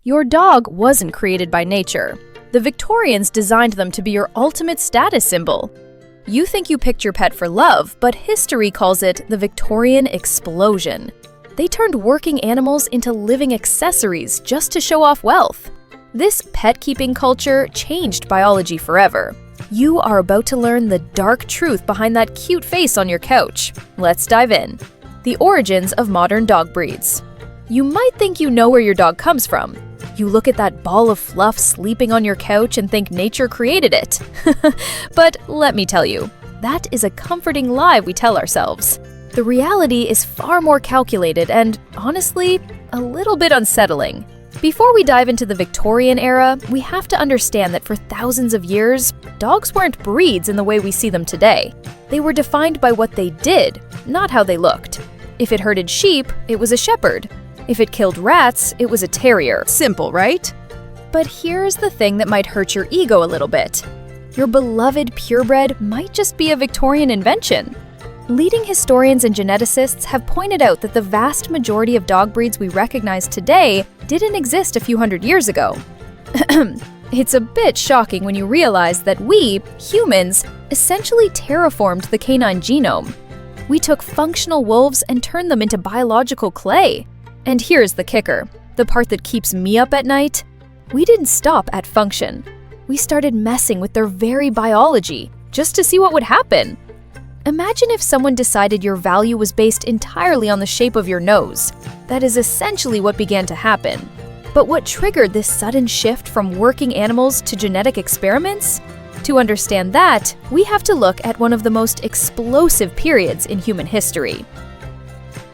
Your dog wasn't created by nature. The Victorians designed them to be your ultimate status symbol. You think you picked your pet for love, but history calls it the Victorian Explosion. They turned working animals into living accessories just to show off wealth. This pet-keeping culture changed biology forever. You are about to learn the dark truth behind that cute face on your couch. Let's dive in. The origins of modern dog breeds. You might think you know where your dog comes from. You look at that ball of fluff sleeping on your couch and think nature created it. But let me tell you, that is a comforting lie we tell ourselves. The reality is far more calculated and, honestly, a little bit unsettling. Before we dive into the Victorian era, we have to understand that for thousands of years, dogs weren't breeds in the way we see them today. They were defined by what they did, not how they looked. If it herded sheep, it was a shepherd. If it killed rats, it was a terrier. Simple, right? But here's the thing that might hurt your ego a little bit. Your beloved purebred might just be a Victorian invention. Leading historians and geneticists have pointed out that the vast majority of dog breeds we recognize today didn't exist a few hundred years ago. It's a bit shocking when you realize that we, humans, essentially terraformed the canine genome. We took functional wolves and turned them into biological clay. And here's the kicker, the part that keeps me up at night. We didn't stop at function. We started messing with their very biology, just to see what would happen. Imagine if someone decided your value was based entirely on the shape of your nose. That is essentially what began to happen. But what triggered this sudden shift from working animals to genetic experiments? To understand that, we have to look at one of the most explosive periods in human history.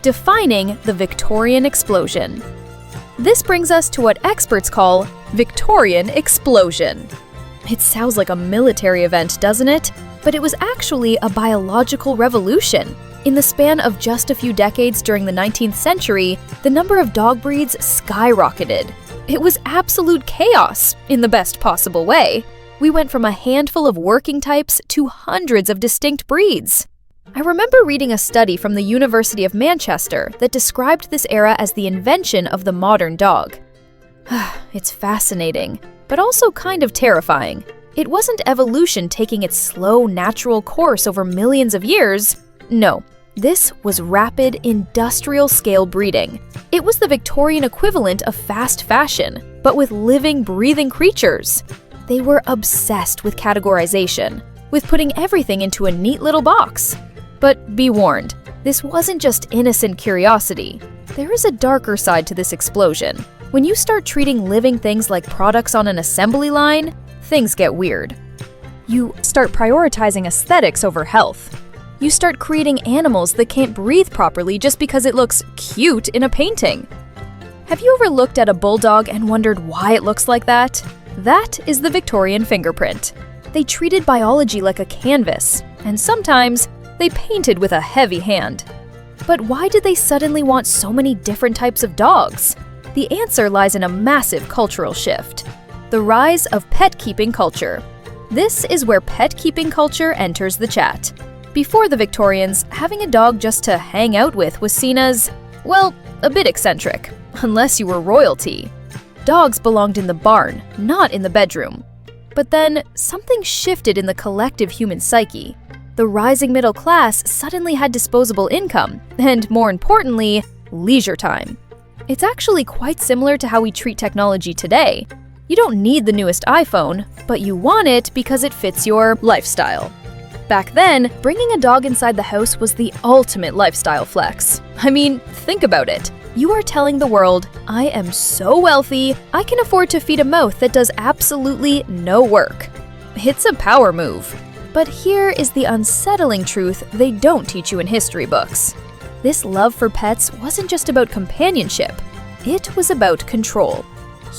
Defining the Victorian Explosion. This brings us to what experts call Victorian Explosion. It sounds like a military event, doesn't it? But it was actually a biological revolution. In the span of just a few decades during the 19th century, the number of dog breeds skyrocketed. It was absolute chaos, in the best possible way. We went from a handful of working types to hundreds of distinct breeds. I remember reading a study from the University of Manchester that described this era as the invention of the modern dog. It's fascinating, but also kind of terrifying. It wasn't evolution taking its slow, natural course over millions of years. No, this was rapid, industrial-scale breeding. It was the Victorian equivalent of fast fashion, but with living, breathing creatures. They were obsessed with categorization, with putting everything into a neat little box. But be warned, this wasn't just innocent curiosity. There is a darker side to this explosion. When you start treating living things like products on an assembly line, things get weird. You start prioritizing aesthetics over health. You start creating animals that can't breathe properly just because it looks cute in a painting. Have you ever looked at a bulldog and wondered why it looks like that? That is the Victorian fingerprint. They treated biology like a canvas, and sometimes they painted with a heavy hand. But why did they suddenly want so many different types of dogs? The answer lies in a massive cultural shift. The rise of pet-keeping culture. This is where pet-keeping culture enters the chat. Before the Victorians, having a dog just to hang out with was seen as, well, a bit eccentric, unless you were royalty. Dogs belonged in the barn, not in the bedroom. But then, something shifted in the collective human psyche. The rising middle class suddenly had disposable income, and more importantly, leisure time. It's actually quite similar to how we treat technology today. You don't need the newest iPhone, but you want it because it fits your lifestyle. Back then, bringing a dog inside the house was the ultimate lifestyle flex. I mean, think about it. You are telling the world, I am so wealthy, I can afford to feed a mouth that does absolutely no work. It's a power move. But here is the unsettling truth they don't teach you in history books. This love for pets wasn't just about companionship. It was about control.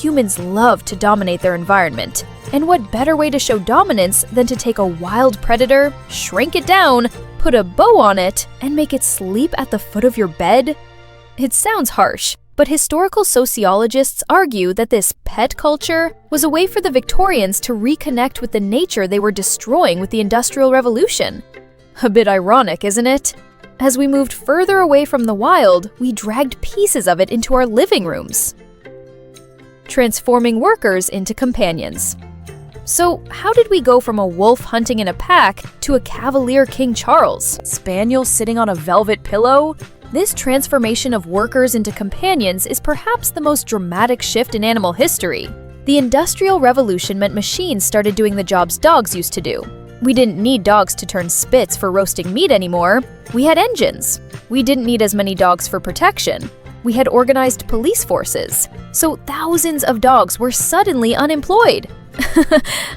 Humans love to dominate their environment, and what better way to show dominance than to take a wild predator, shrink it down, put a bow on it, and make it sleep at the foot of your bed? It sounds harsh, but historical sociologists argue that this pet culture was a way for the Victorians to reconnect with the nature they were destroying with the Industrial Revolution. A bit ironic, isn't it? As we moved further away from the wild, we dragged pieces of it into our living rooms. transforming workers into companions. So, how did we go from a wolf hunting in a pack to a Cavalier King Charles? Spaniel sitting on a velvet pillow? This transformation of workers into companions is perhaps the most dramatic shift in animal history. The Industrial Revolution meant machines started doing the jobs dogs used to do. We didn't need dogs to turn spits for roasting meat anymore. We had engines. We didn't need as many dogs for protection. We had organized police forces. So thousands of dogs were suddenly unemployed.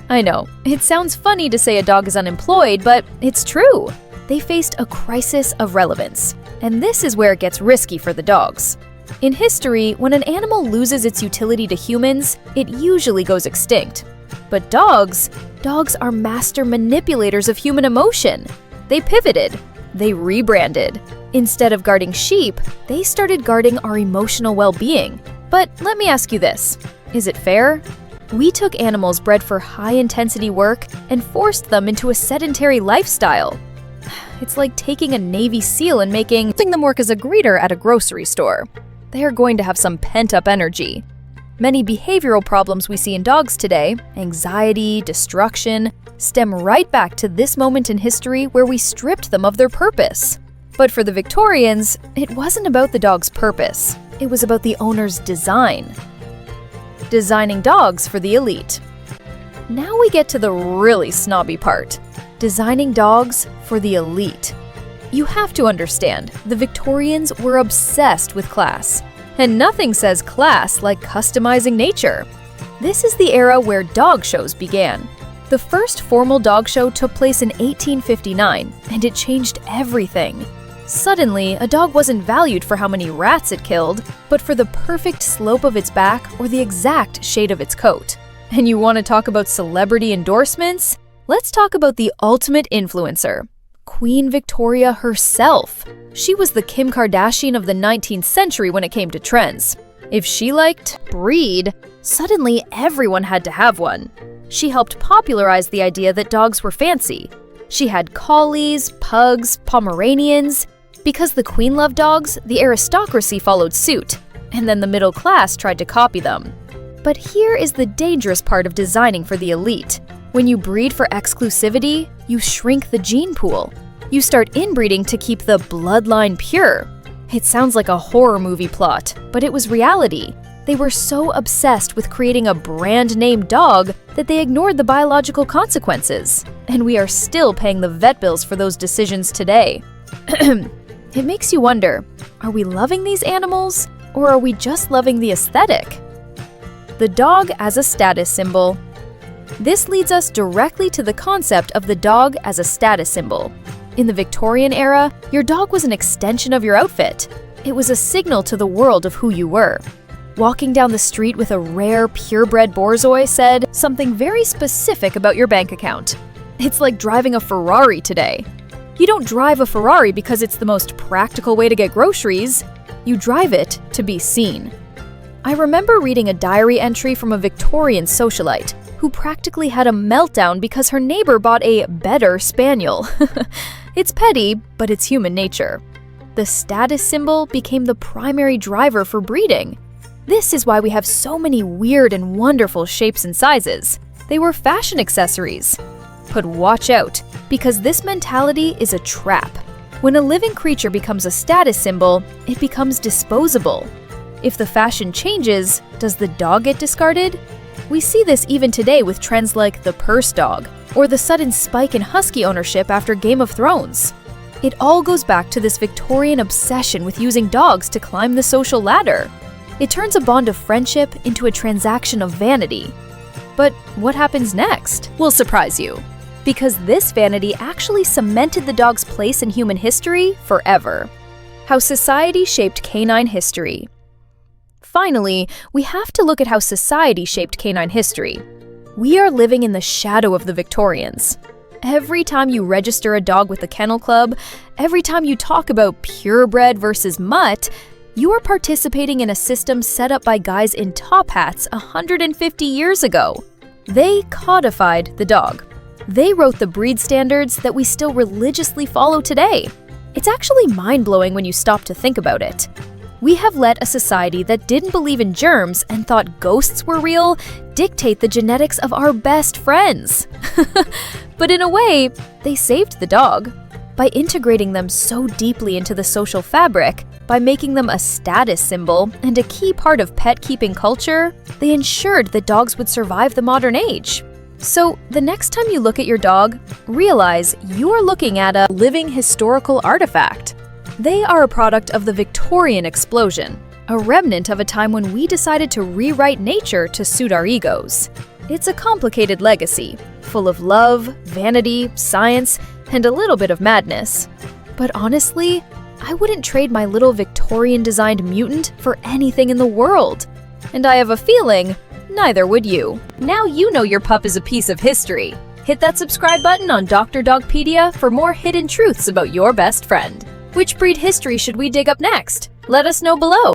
I know, it sounds funny to say a dog is unemployed, but it's true. They faced a crisis of relevance. And this is where it gets risky for the dogs. In history, when an animal loses its utility to humans, it usually goes extinct. But dogs are master manipulators of human emotion. They pivoted. They rebranded. Instead of guarding sheep, they started guarding our emotional well-being. But let me ask you this. Is it fair? We took animals bred for high-intensity work and forced them into a sedentary lifestyle. It's like taking a Navy SEAL and making them work as a greeter at a grocery store. They are going to have some pent-up energy. Many behavioral problems we see in dogs today, anxiety, destruction, stem right back to this moment in history where we stripped them of their purpose. But for the Victorians, it wasn't about the dog's purpose. It was about the owner's design. Designing dogs for the elite. Now we get to the really snobby part. Designing dogs for the elite. You have to understand, the Victorians were obsessed with class. And nothing says class like customizing nature. This is the era where dog shows began. The first formal dog show took place in 1859, and it changed everything. Suddenly, a dog wasn't valued for how many rats it killed, but for the perfect slope of its back or the exact shade of its coat. And you want to talk about celebrity endorsements? Let's talk about the ultimate influencer, Queen Victoria herself. She was the Kim Kardashian of the 19th century when it came to trends. If she liked breed, suddenly everyone had to have one. She helped popularize the idea that dogs were fancy. She had collies, pugs, Pomeranians. Because the queen loved dogs, the aristocracy followed suit, and then the middle class tried to copy them. But here is the dangerous part of designing for the elite. When you breed for exclusivity, you shrink the gene pool. You start inbreeding to keep the bloodline pure. It sounds like a horror movie plot, but it was reality. They were so obsessed with creating a brand-name dog that they ignored the biological consequences. And we are still paying the vet bills for those decisions today. It makes you wonder, are we loving these animals, or are we just loving the aesthetic? The dog as a status symbol. This leads us directly to the concept of the dog as a status symbol. In the Victorian era, your dog was an extension of your outfit. It was a signal to the world of who you were. Walking down the street with a rare purebred Borzoi said something very specific about your bank account. It's like driving a Ferrari today. You don't drive a Ferrari because it's the most practical way to get groceries. You drive it to be seen. I remember reading a diary entry from a Victorian socialite who practically had a meltdown because her neighbor bought a better spaniel. It's petty, but it's human nature. The status symbol became the primary driver for breeding. This is why we have so many weird and wonderful shapes and sizes. They were fashion accessories. But watch out, because this mentality is a trap. When a living creature becomes a status symbol, it becomes disposable. If the fashion changes, does the dog get discarded? We see this even today with trends like the purse dog, or the sudden spike in husky ownership after Game of Thrones. It all goes back to this Victorian obsession with using dogs to climb the social ladder. It turns a bond of friendship into a transaction of vanity. But what happens next? Will surprise you. Because this vanity actually cemented the dog's place in human history forever. How society shaped canine history. Finally, we have to look at how society shaped canine history. We are living in the shadow of the Victorians. Every time you register a dog with the Kennel Club, every time you talk about purebred versus mutt, you are participating in a system set up by guys in top hats 150 years ago. They codified the dog. They wrote the breed standards that we still religiously follow today. It's actually mind-blowing when you stop to think about it. We have let a society that didn't believe in germs and thought ghosts were real dictate the genetics of our best friends. But in a way, they saved the dog. By integrating them so deeply into the social fabric, by making them a status symbol and a key part of pet-keeping culture, they ensured that dogs would survive the modern age. So, the next time you look at your dog, realize you are looking at a living historical artifact. They are a product of the Victorian Explosion, a remnant of a time when we decided to rewrite nature to suit our egos. It's a complicated legacy, full of love, vanity, science, and a little bit of madness. But honestly, I wouldn't trade my little Victorian-designed mutant for anything in the world. And I have a feeling neither would you. Now you know your pup is a piece of history. Hit that subscribe button on Dr.DogPedia for more hidden truths about your best friend. Which breed history should we dig up next? Let us know below.